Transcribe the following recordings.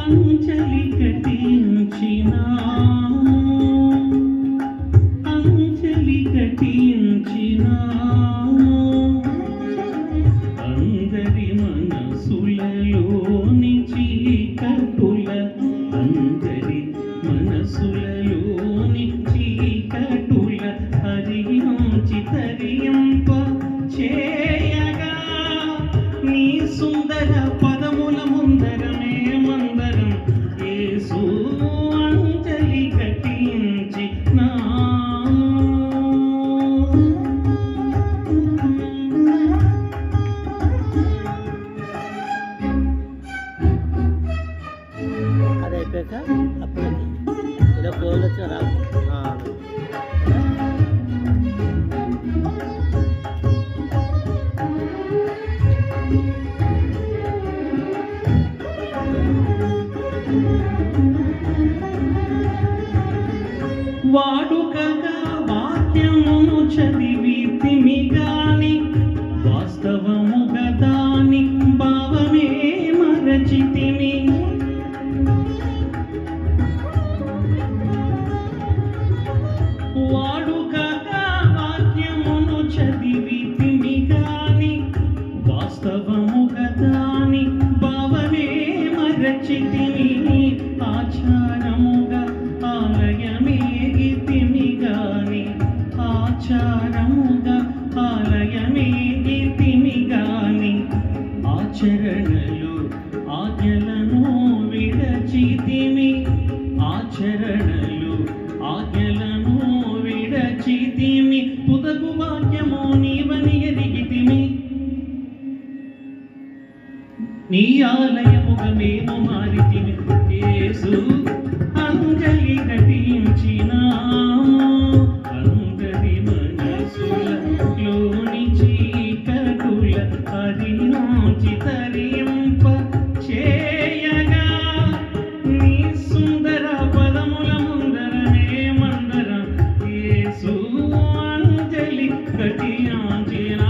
అంజలి ఘటించినా అంజలి ఘటించినా అందరి మనసులలోని చీకటుల అందరి మనసులలోని చీకటుల హరించి తరింప చేయగా నీ సుందర పదముల ముందరమే మందరం యేసు అంజలి ఘటించి నా అదైపోయాక అప్పుడు ఇలా కోళ్ళు వచ్చి రా వాడుకగా వాక్యమును చదివితిమి గాని వాస్తవముగా దాని భావమే మరచితిమి. వాడుకగా వాక్యమును చదివితిమి గాని వాస్తవముగా దాని భావమే మరచితిమి. ఆచారముగా ఆలయమేగితిమి గాని ఆచారముగా ఆలయమేగితిమి గాని ఆచరణలు ఆజ్ఞలను విడచితిమి. ఆచరణలు ఆజ్ఞలను విడచితిమి. తుదకు వాక్యము నీవని ఎరిగితిమి. నీ ఆలయముగా మేము మారితిమి. యేసు అంజలి ఘటించినా అందరి మనసులలోని చీకటుల హరించి తరింప చేయగా నీ సుందర పదముల ముందరమే మందరం యేసు అంజలి ఘటించినా.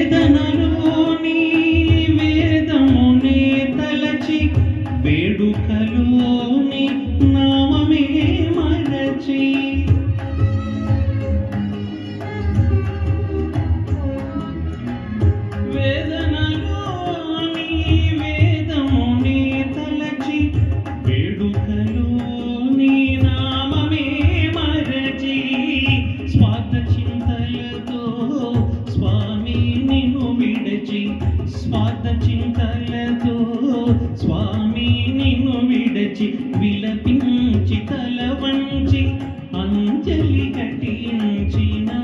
వేదనలోని వేదమునే తలచి వేడుకలోని నామమే మరచి వేదనలోని వేదమునే తలచి వేడుకలోని నామమే మరచి స్వార్థ చింతలతో స్వామి నిన్ను విడచి స్వార్థ చింతలతో స్వామి నిన్ను విడచి విలపించి తల వంచి అంజలి ఘటించినాము.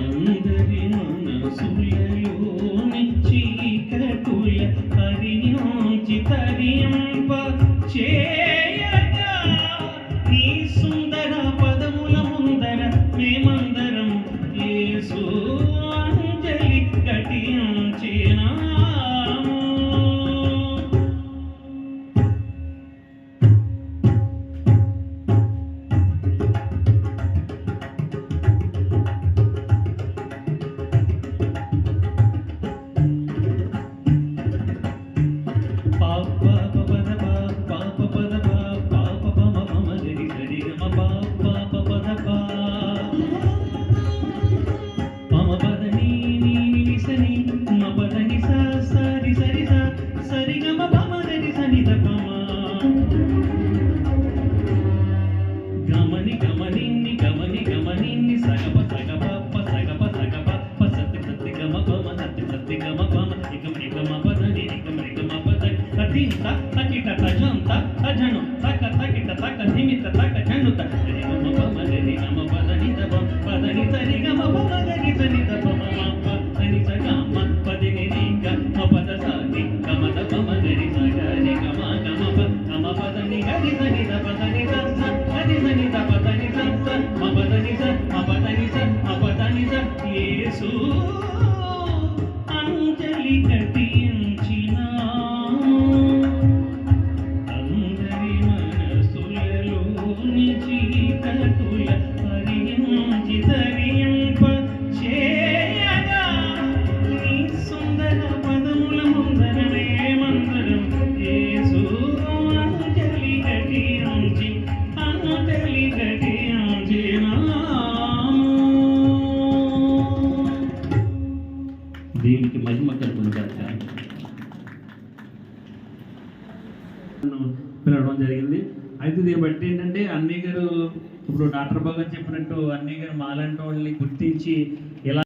అందరి మనసులలోని చీకటుల హరించి తరింప చేయగా నీ సుందర పదముల ముందర మేమందరం యేసు అంజలి ఘటించినాము. పాప పద పాప పద పాప పమ మమ గరి గరి గమ పా పా ప పద పా పమ పద నీ నీ ని సని మ పద ని సా సరి సరి సా సరి గ మ పమ గరి సని ద పమ గమని గమని ని సగ ప ప సగ ప ప సత్తి సత్తి గమ పమ సత్తి సత్తి గమ పమ ఇక మ పద ని ఇక మ పద అతింత తకిట తజంత తజను తక తకిట తక ధిమిత తక జనుత రి గమ పమ గరి గమ పద ని ద పద ని సరి గమ పమ గరి సని ద పమ మ ప ని స గమ పది ని రి గ మ పద స ని గమ ద పమ గరి స గ రి గమ గమ పద ని గరి సని ద పద ని స స గరి సని ద పద ని స స మ పద ని స మ పద ని స మ పద ని స యేసు అంజలి కటించిన అందరి మనసులలో చీకటుల హరించి తరింప చేయగా నీ సుందర పదముల ముందరమే మందరం యేసు అంజలి కటించి దేవునికి మహిమ కలుగునుగాక. పిలవడం జరిగింది. అయితే దీన్ని బట్టి ఏంటంటే అన్నయ్య గారు ఇప్పుడు డాక్టర్ బాగా చెప్పినట్టు అన్నయ్య గారు మాలాంటి వాళ్ళని గుర్తించి ఎలా